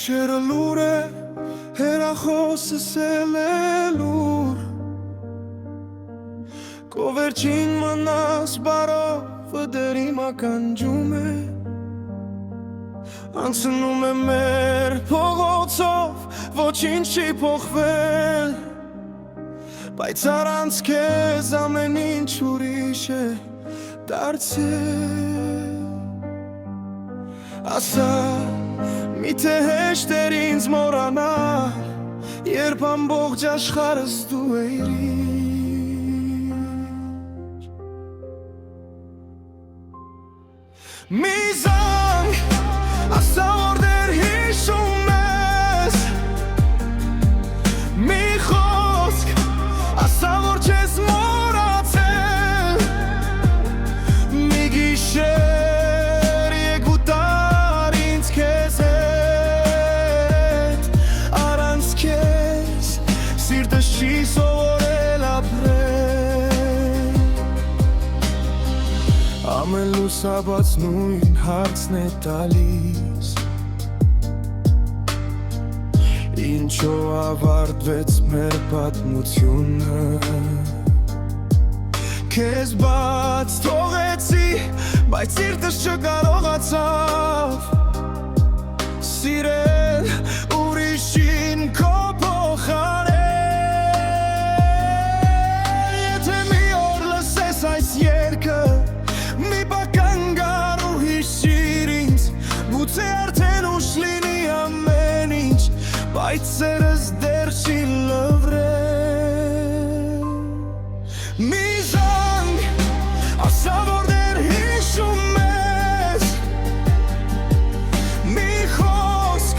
Գիշերը լուր է, հեռախոսս էլ է լուր Քո վերջին մնաս բարովը դեռ հիմա կանջում է Անցնում է մեր փողոցով, ոչինչ չի փոխվել Բայց առանց քեզ ամեն ինչ ուրիշ է դարձել Ասա, միթե հեշտ էր ինձ մոռանալ Երբ ամբողջ աշխարհս դու էիր Մի զանգ, ասա որ դեռ հիշում ես Մի խոսք, ասա որ չես մոռացել Մի գիշեր Չի սովորել ապրել Ամեն լուսաբաց նույն հարցն է տալիս Ինչով ավարտվեց մեր պատմությունը Քեզ բաց թողեցի, բայց սիրտս չկարողացավ Սիրել ուրիշին քո փոխարեն Մի բականգար ու հիշիր ինձ Գուցե արդեն ուշ լինի ամեն ինչ Բայց սերս դեռ չի լվրել Մի զանգ, ասա որ դեռ հիշում ես Մի խոսք,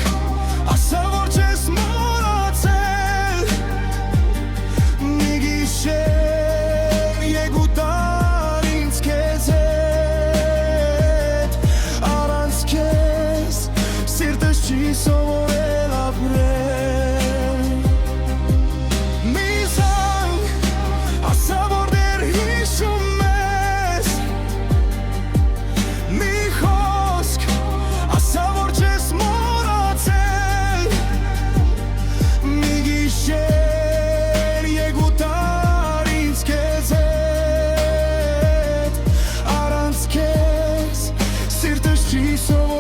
ասա որ չես մոռացել Մի գիշեր Չի սովորել ապրել Մի զանգ, ասա որ դեռ հիշում ես Մի խոսք, ասա որ չես մոռացել Մի գիշեր եկուտար ինձ քեզ հետ Առանց քեզ սիրտս չի սովորել